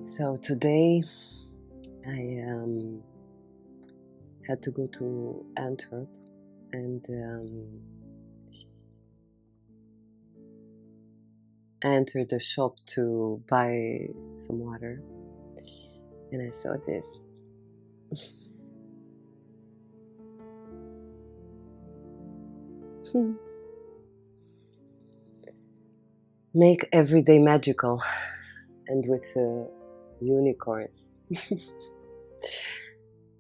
So today I had to go to Antwerp and I entered the shop to buy some water, and I saw this. Make every day magical, and with unicorns.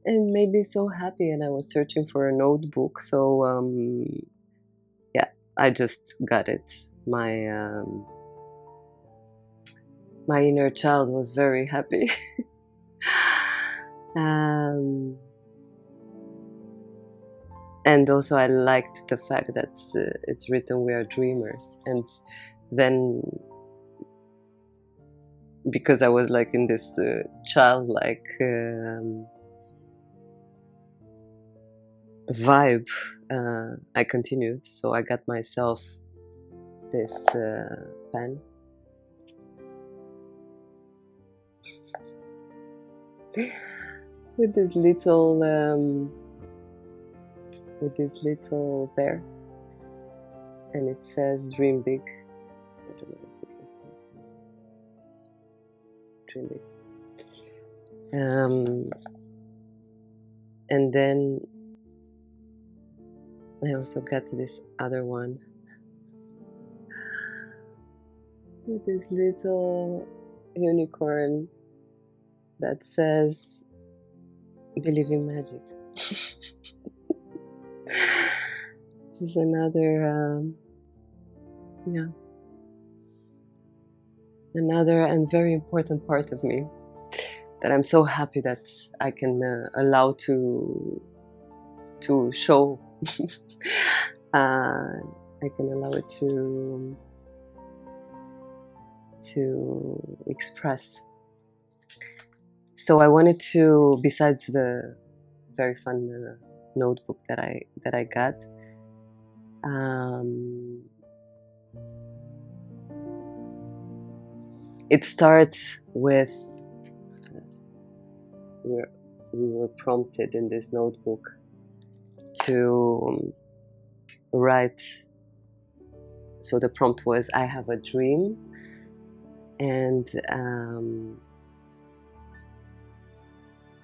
And made me so happy, and I was searching for a notebook, so yeah, I just got it. My inner child was very happy. And also I liked the fact that it's written we are dreamers, and then because I was like in this childlike vibe, I continued, so I got myself this pen with this little bear, and it says dream big. I don't know if you can see it. Dream big. And then I also got this other one with this little unicorn that says believe in magic. This is another another and very important part of me that I'm so happy that I can allow to show. I can allow it to express. So I wanted to, besides the very fun notebook that I got, it starts with we were prompted in this notebook to write. So the prompt was, I have a dream, and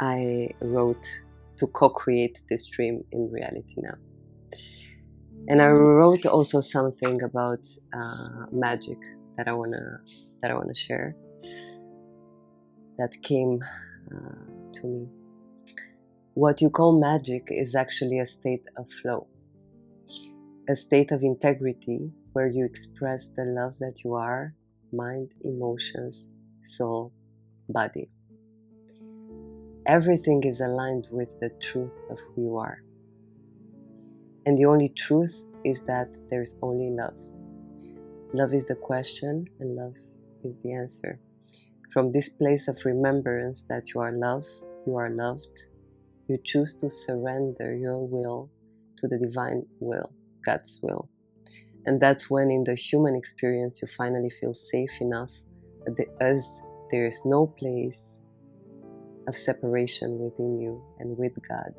I wrote to co-create this dream in reality now. And I wrote also something about magic that I wanna share, that came to me. What you call magic is actually a state of flow, a state of integrity where you express the love that you are, mind, emotions, soul, body. Everything is aligned with the truth of who you are. And the only truth is that there's only love. Love is the question, and love is the answer. From this place of remembrance that you are loved, you choose to surrender your will to the divine will, God's will. And that's when in the human experience you finally feel safe enough, as there is no place of separation within you and with God.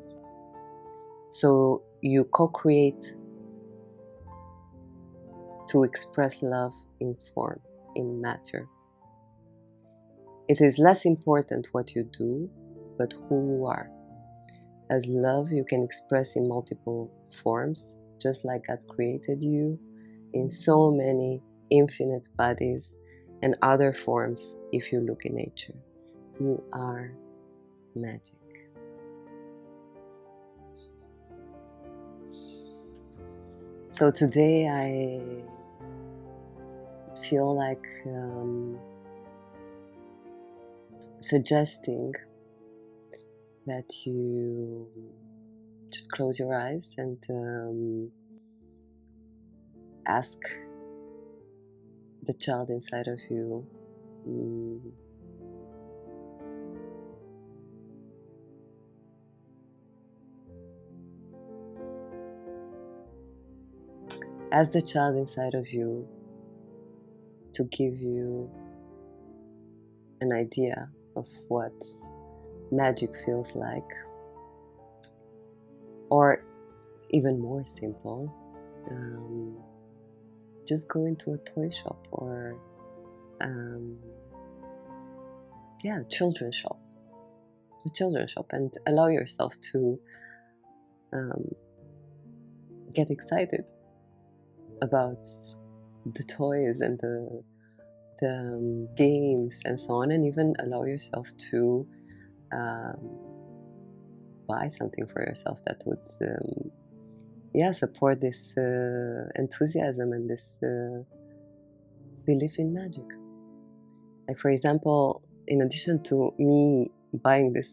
So you co-create to express love in form, in matter. It is less important what you do, but who you are. As love, you can express in multiple forms, just like God created you in so many infinite bodies and other forms if you look in nature. You are magic. So today I feel like suggesting that you just close your eyes and ask the child inside of you Ask the child inside of you to give you an idea of what magic feels like, or even more simple, just go into a toy shop or children's shop, and allow yourself to get excited about the toys and the games and so on, and even allow yourself to buy something for yourself that would support this enthusiasm and this belief in magic. Like, for example, in addition to me buying this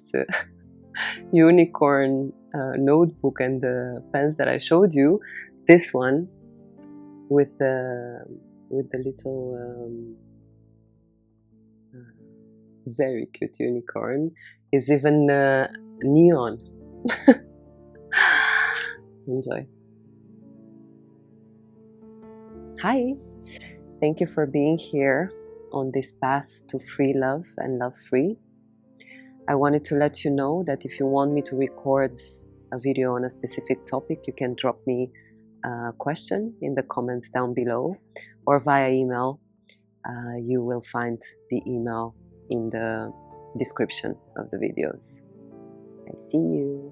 unicorn notebook and the pens that I showed you, this one with the little very cute unicorn is even neon. Enjoy. Hi, thank you for being here on this path to free love and love free. I wanted to let you know that if you want me to record a video on a specific topic, you can drop me a question in the comments down below or via email. You will find the email in the description of the videos. I see you.